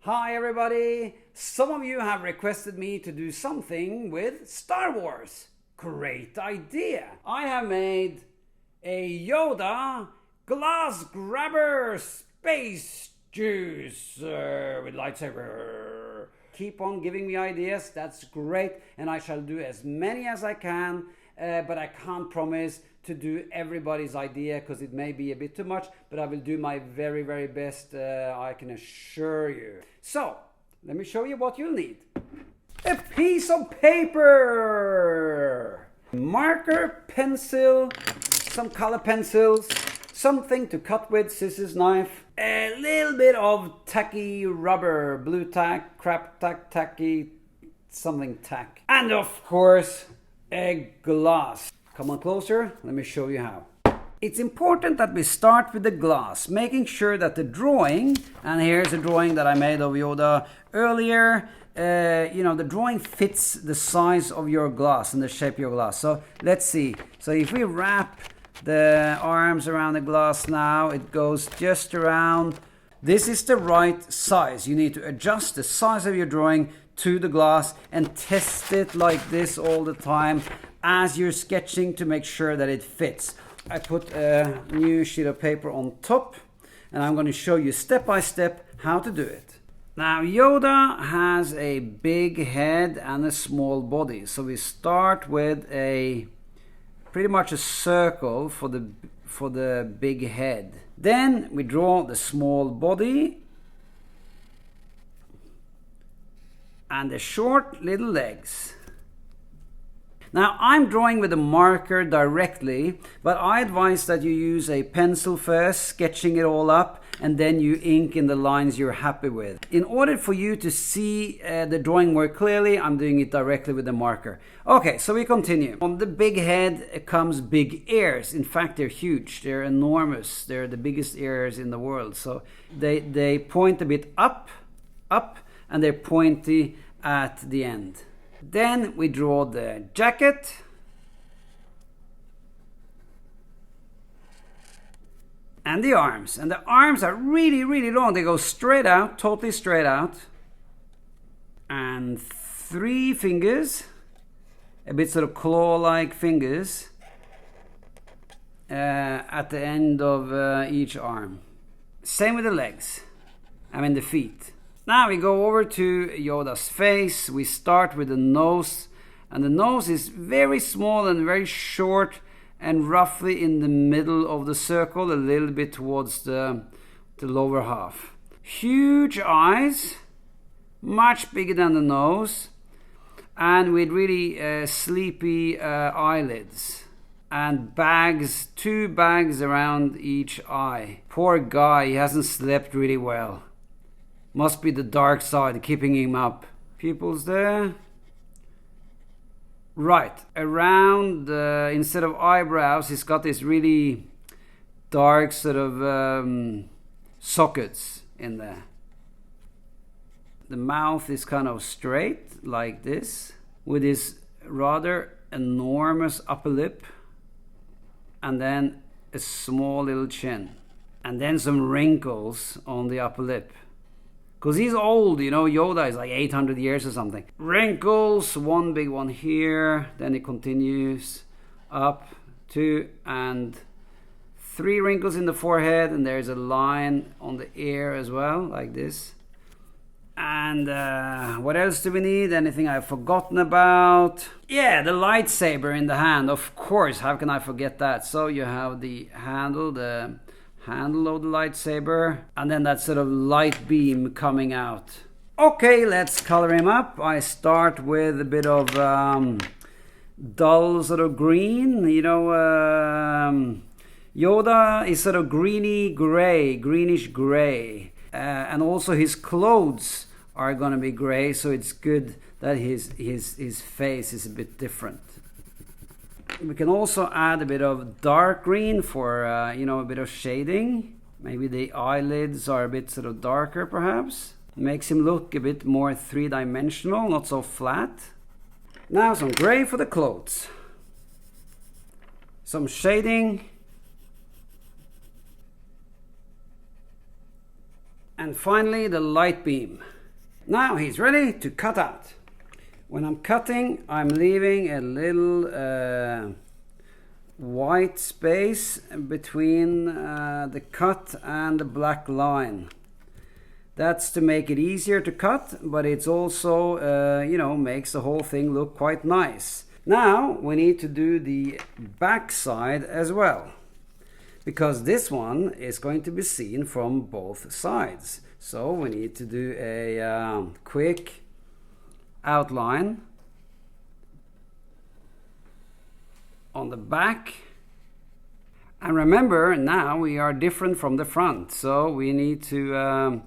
Hi everybody! Some of you have requested me to do something with Star Wars. Great idea! I have made a Yoda glass grabber space juicer with lightsaber. Keep on giving me ideas, that's great, and I shall do as many as I can, but I can't promise to do everybody's idea because it may be a bit too much, but I will do my very, very best, I can assure you. So, let me show you what you'll need. A piece of paper, marker, pencil, some color pencils, something to cut with, scissors, knife, a little bit of tacky rubber, blue tack, crap tack, tacky, something tack, and of course, a glass. Come on closer, let me show you how. It's important that we start with the glass, making sure that the drawing, and here's a drawing that I made of Yoda earlier, the drawing fits the size of your glass and the shape of your glass. So let's see. So if we wrap the arms around the glass now, it goes just around. This is the right size. You need to adjust the size of your drawing to the glass and test it like this all the time as you're sketching to make sure that it fits. I put a new sheet of paper on top and I'm going to show you step by step how to do it. Now Yoda has a big head and a small body, so we start with pretty much a circle for the big head. Then we draw the small body and the short little legs. Now I'm drawing with a marker directly, but I advise that you use a pencil first, sketching it all up, and then you ink in the lines you're happy with. In order for you to see the drawing more clearly, I'm doing it directly with the marker. Okay, so we continue. On the big head comes big ears. In fact, they're huge, they're enormous. They're the biggest ears in the world. So they point a bit up, and they're pointy at the end. Then we draw the jacket. And the arms. And the arms are really, really long. They go straight out, totally straight out. And 3 fingers, a bit sort of claw-like fingers at the end of each arm. Same with the legs. The feet. Now we go over to Yoda's face. We start with the nose, and the nose is very small and very short and roughly in the middle of the circle, a little bit towards the lower half. Huge eyes, much bigger than the nose, and with really sleepy eyelids. And 2 bags around each eye. Poor guy, he hasn't slept really well. Must be the dark side keeping him up. Pupils there. Right, around, instead of eyebrows, he's got this really dark sort of sockets in there. The mouth is kind of straight, like this, with his rather enormous upper lip, and then a small little chin, and then some wrinkles on the upper lip. Because he's old, Yoda is like 800 years or something. Wrinkles, 1 big one here, then it continues up, 2 and 3 wrinkles in the forehead, and there's a line on the ear as well, like this. And what else do we need? Anything I've forgotten about? Yeah, the lightsaber in the hand, of course, how can I forget that? So you have the handle of the lightsaber, and then that sort of light beam coming out. Okay, let's color him up. I start with a bit of dull sort of green. Yoda is sort of greenish gray, and also his clothes are gonna be gray, so it's good that his face is a bit different. We can also add a bit of dark green for, a bit of shading. Maybe the eyelids are a bit sort of darker, perhaps. Makes him look a bit more 3-dimensional, not so flat. Now some gray for the clothes. Some shading. And finally, the light beam. Now he's ready to cut out. When I'm cutting, I'm leaving a little white space between the cut and the black line. That's to make it easier to cut, but it's also, makes the whole thing look quite nice. Now we need to do the back side as well, because this one is going to be seen from both sides. So we need to do a quick outline on the back. And remember, now we are different from the front, so we need to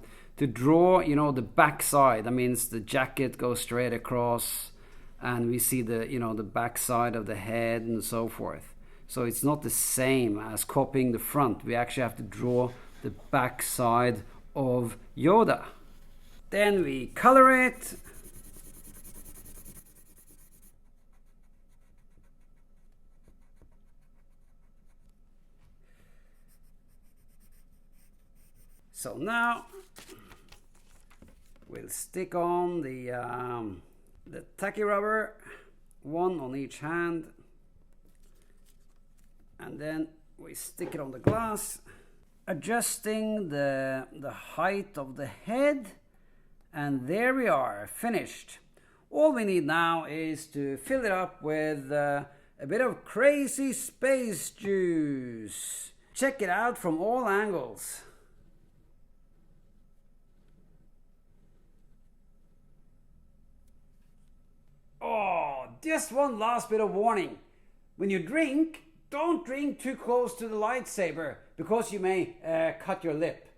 draw, the back side. That means the jacket goes straight across, and we see the back side of the head and so forth. So it's not the same as copying the front. We actually have to draw the back side of Yoda. Then we color it. So now we'll stick on the tacky rubber, one on each hand, and then we stick it on the glass, adjusting the height of the head, and there we are, finished. All we need now is to fill it up with a bit of crazy space juice. Check it out from all angles. Oh, just one last bit of warning. When you drink, don't drink too close to the lightsaber, because you may cut your lip.